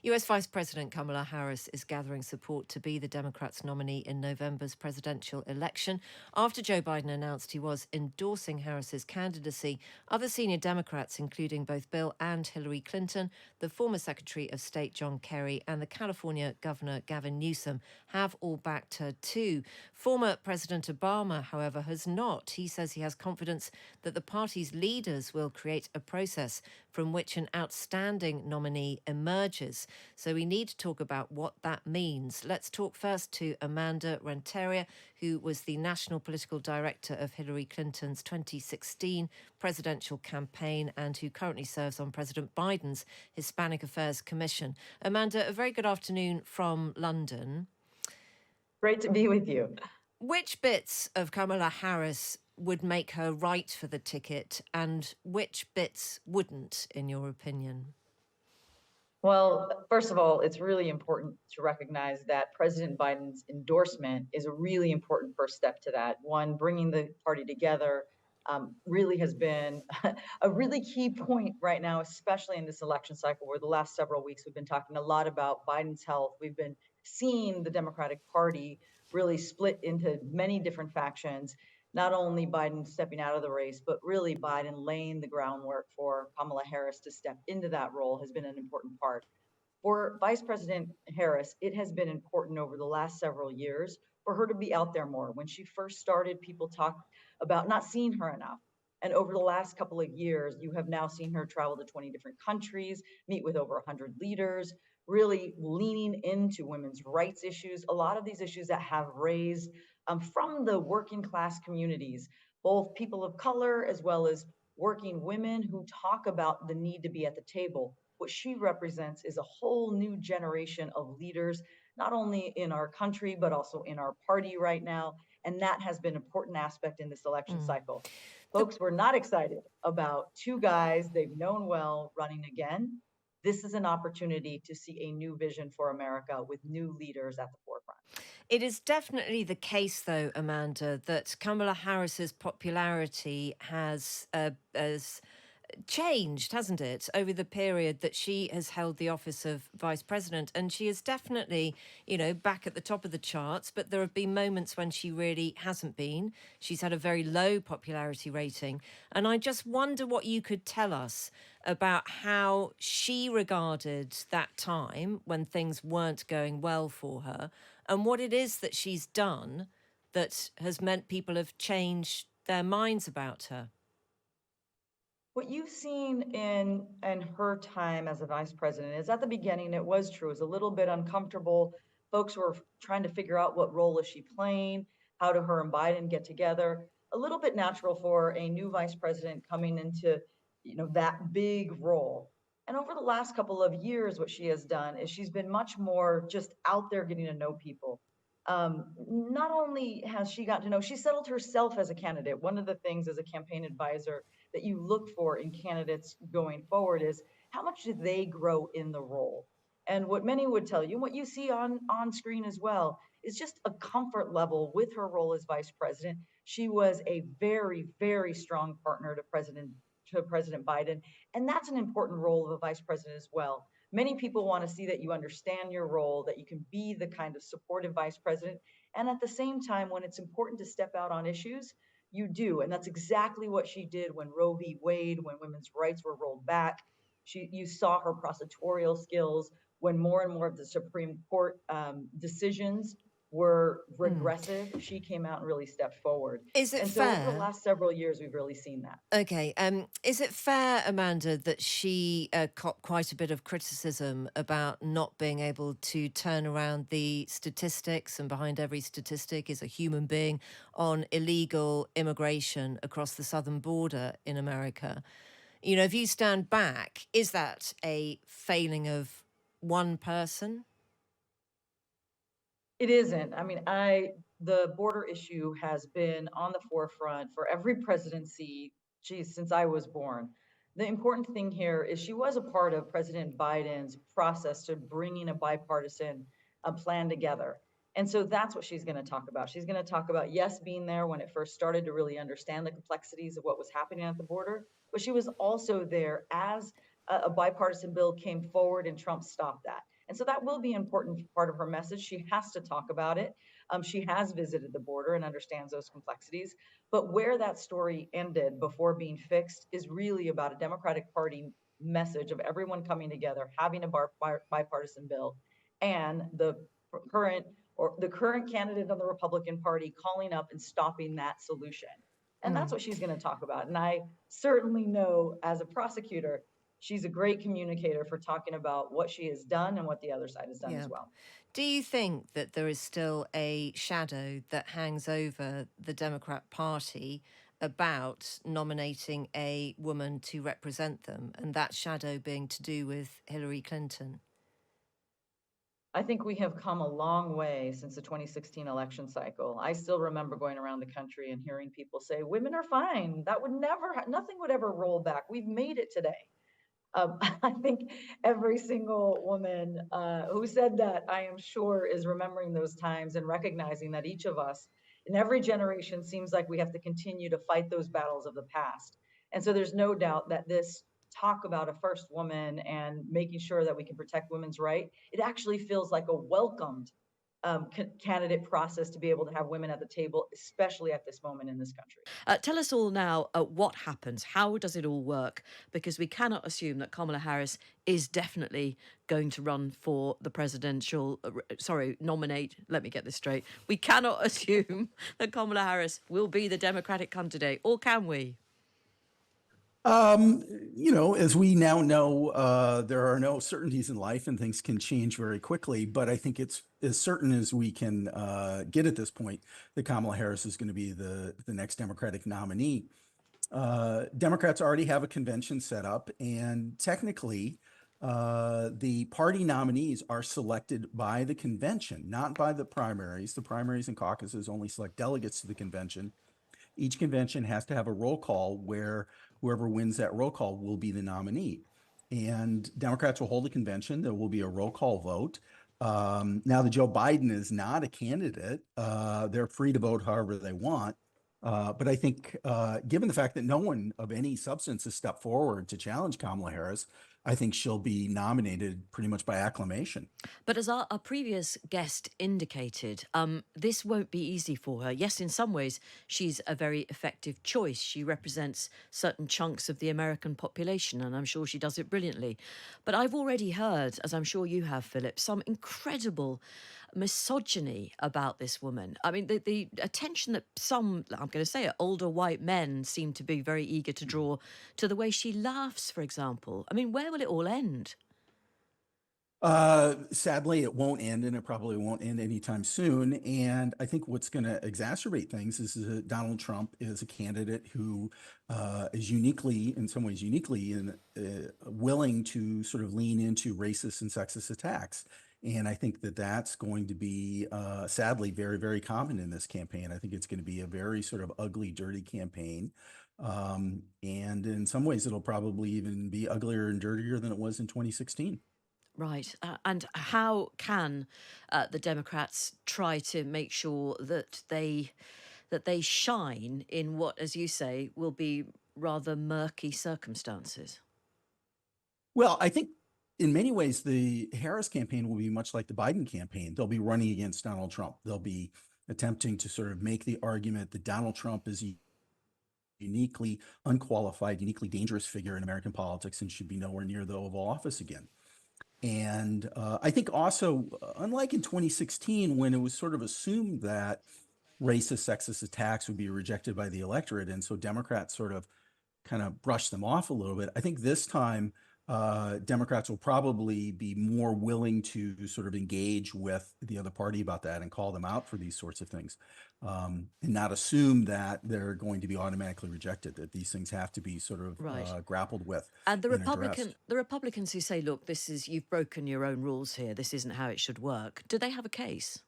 US Vice President Kamala Harris is gathering support to be the Democrats' nominee in November's presidential election. After Joe Biden announced he was endorsing Harris's candidacy, other senior Democrats, including both Bill and Hillary Clinton, the former Secretary of State John Kerry, and the California Governor Gavin Newsom, have all backed her too. Former President Obama, however, has not. He says he has confidence that the party's leaders will create a process from which an outstanding nominee emerges. So we need to talk about what that means. Let's talk first to Amanda Renteria, who was the National Political Director of Hillary Clinton's 2016 presidential campaign and who currently serves on President Biden's Hispanic Affairs Commission. Amanda, a very good afternoon from London. Great to be with you. Which bits of Kamala Harris would make her right for the ticket and which bits wouldn't, in your opinion? Well, first of all, it's really important to recognize that President Biden's endorsement is a really important first step to that. One, bringing the party together really has been a really key point right now, especially in this election cycle where the last several weeks we've been talking a lot about Biden's health. We've been seeing the Democratic Party really split into many different factions. Not only Biden stepping out of the race, but really Biden laying the groundwork for Kamala Harris to step into that role has been an important part. For Vice President Harris, it has been important over the last several years for her to be out there more. When she first started, people talked about not seeing her enough. And over the last couple of years, you have now seen her travel to 20 different countries, meet with over 100 leaders, really leaning into women's rights issues, a lot of these issues that have raised from the working class communities, both people of color as well as working women who talk about the need to be at the table. What she represents is a whole new generation of leaders, not only in our country, but also in our party right now. And that has been an important aspect in this election cycle. Folks were not excited about two guys they've known well running again. This is an opportunity to see a new vision for America with new leaders at the forefront. It is definitely the case, though, Amanda, that Kamala Harris's popularity has changed, hasn't it, over the period that she has held the office of vice president. And she is definitely, back at the top of the charts, but there have been moments when she really hasn't been. She's had a very low popularity rating. And I just wonder what you could tell us about how she regarded that time when things weren't going well for her and what it is that she's done that has meant people have changed their minds about her. What you've seen in her time as a vice president is at the beginning, it was true. It was a little bit uncomfortable. Folks were trying to figure out what role is she playing? How do her and Biden get together? A little bit natural for a new vice president coming into, that big role. And over the last couple of years, what she has done is she's been much more just out there getting to know people. Not only has she gotten to know, she settled herself as a candidate. One of the things as a campaign advisor that you look for in candidates going forward is how much do they grow in the role? And what many would tell you, and what you see on screen as well, is just a comfort level with her role as vice president. She was a very, very strong partner to President Biden, and that's an important role of a vice president as well. Many people want to see that you understand your role, that you can be the kind of supportive vice president, and at the same time, when it's important to step out on issues, you do. And that's exactly what she did when Roe v. Wade, when women's rights were rolled back. You saw her prosecutorial skills when more and more of the Supreme Court decisions were regressive. She came out and really stepped forward. Is it and fair? So over the last several years, we've really seen that. Okay. Is it fair, Amanda, that she copped quite a bit of criticism about not being able to turn around the statistics, and behind every statistic is a human being, on illegal immigration across the southern border in America? If you stand back, is that a failing of one person? It isn't. I mean, the border issue has been on the forefront for every presidency, since I was born. The important thing here is she was a part of President Biden's process to bringing a bipartisan plan together. And so that's what she's going to talk about. She's going to talk about, yes, being there when it first started to really understand the complexities of what was happening at the border, but she was also there as a bipartisan bill came forward and Trump stopped that. And so that will be an important part of her message. She has to talk about it. She has visited the border and understands those complexities. But where that story ended before being fixed is really about a Democratic Party message of everyone coming together, having a bipartisan bill, and current the current candidate of the Republican Party calling up and stopping that solution. And that's what she's going to talk about. And I certainly know as a prosecutor, she's a great communicator for talking about what she has done and what the other side has done as Yeah. well. Do you think that there is still a shadow that hangs over the Democrat Party about nominating a woman to represent them, and that shadow being to do with Hillary Clinton? I think we have come a long way since the 2016 election cycle. I still remember going around the country and hearing people say, women are fine. That would never, nothing would ever roll back. We've made it today. I think every single woman who said that, I am sure, is remembering those times and recognizing that each of us in every generation seems like we have to continue to fight those battles of the past. And so there's no doubt that this talk about a first woman and making sure that we can protect women's right, it actually feels like a welcomed candidate process to be able to have women at the table, especially at this moment in this country. Tell us all now what happens. How does it all work? Because we cannot assume that Kamala Harris is definitely going to run for the presidential, nominate. Let me get this straight. We cannot assume that Kamala Harris will be the Democratic candidate, or can we? As we now know, there are no certainties in life and things can change very quickly. But I think it's as certain as we can get at this point that Kamala Harris is going to be the next Democratic nominee. Democrats already have a convention set up, and technically, the party nominees are selected by the convention, not by the primaries. The primaries and caucuses only select delegates to the convention. Each convention has to have a roll call where whoever wins that roll call will be the nominee. And Democrats will hold a convention. There will be a roll call vote. Now that Joe Biden is not a candidate, they're free to vote however they want. But I think given the fact that no one of any substance has stepped forward to challenge Kamala Harris, I think she'll be nominated pretty much by acclamation. But as our previous guest indicated, this won't be easy for her. Yes, in some ways, she's a very effective choice. She represents certain chunks of the American population, and I'm sure she does it brilliantly. But I've already heard, as I'm sure you have, Philip, some incredible misogyny about this woman. I mean, the attention that some, I'm going to say it, older white men seem to be very eager to draw to the way she laughs, for example. I mean, where will it all end? Sadly, it won't end, and it probably won't end anytime soon. And I think what's going to exacerbate things is that Donald Trump is a candidate who is uniquely, in some ways, willing to sort of lean into racist and sexist attacks. And I think that that's going to be, sadly, very, very common in this campaign. I think it's going to be a very sort of ugly, dirty campaign. And in some ways, it'll probably even be uglier and dirtier than it was in 2016. Right. And how can the Democrats try to make sure that they shine in what, as you say, will be rather murky circumstances? Well, I think in many ways, the Harris campaign will be much like the Biden campaign. They'll be running against Donald Trump. They'll be attempting to sort of make the argument that Donald Trump is a uniquely unqualified, uniquely dangerous figure in American politics and should be nowhere near the Oval Office again. And I think also, unlike in 2016, when it was sort of assumed that racist, sexist attacks would be rejected by the electorate, and so Democrats sort of kind of brush them off a little bit. I think this time Democrats will probably be more willing to sort of engage with the other party about that and call them out for these sorts of things, and not assume that they're going to be automatically rejected, that these things have to be sort of Right. grappled with And and addressed. the Republicans who say, look, this is, you've broken your own rules here. This isn't how it should work. Do they have a case?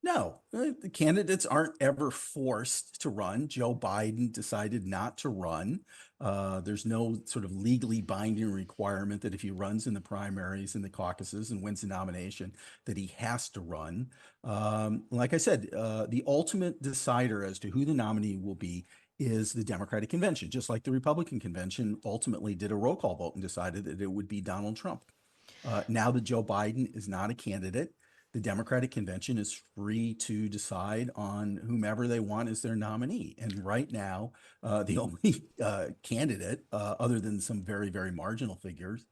No, the candidates aren't ever forced to run. Joe Biden decided not to run. There's no sort of legally binding requirement that if he runs in the primaries and the caucuses and wins the nomination, that he has to run. Like I said, the ultimate decider as to who the nominee will be is the Democratic convention, just like the Republican convention ultimately did a roll call vote and decided that it would be Donald Trump. Now that Joe Biden is not a candidate, the Democratic convention is free to decide on whomever they want as their nominee. And right now, the only candidate, other than some very, very marginal figures,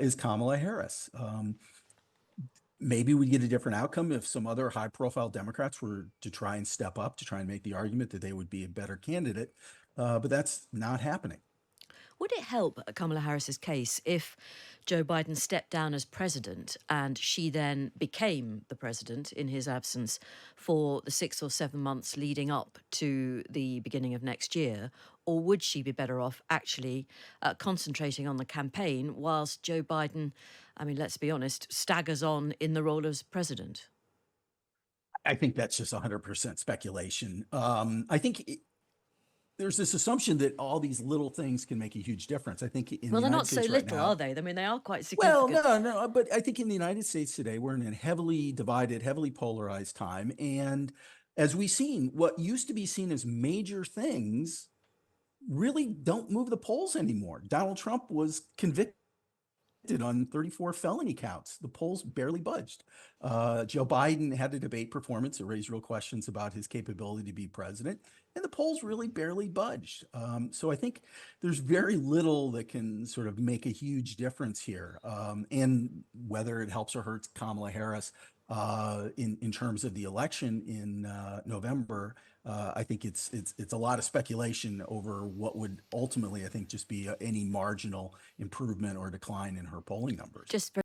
is Kamala Harris. Maybe we get a different outcome if some other high profile Democrats were to try and step up to try and make the argument that they would be a better candidate. But that's not happening. Would it help Kamala Harris's case if Joe Biden stepped down as president and she then became the president in his absence for the 6 or 7 months leading up to the beginning of next year? Or would she be better off actually concentrating on the campaign whilst Joe Biden, I mean, let's be honest, staggers on in the role as president? I think that's just 100% speculation. I think there's this assumption that all these little things can make a huge difference. I think in Well, the they're United not so States right little, now, are they? I mean, they are quite well, significant. no, but I think in the United States today, we're in a heavily divided, heavily polarized time. And as we've seen, what used to be seen as major things really don't move the polls anymore. Donald Trump was convicted on 34 felony counts. The polls barely budged. Joe Biden had a debate performance that raised real questions about his capability to be president, and the polls really barely budged. So I think there's very little that can sort of make a huge difference here. And whether it helps or hurts Kamala Harris in terms of the election in November, I think it's a lot of speculation over what would ultimately, I think, just be any marginal improvement or decline in her polling numbers. Just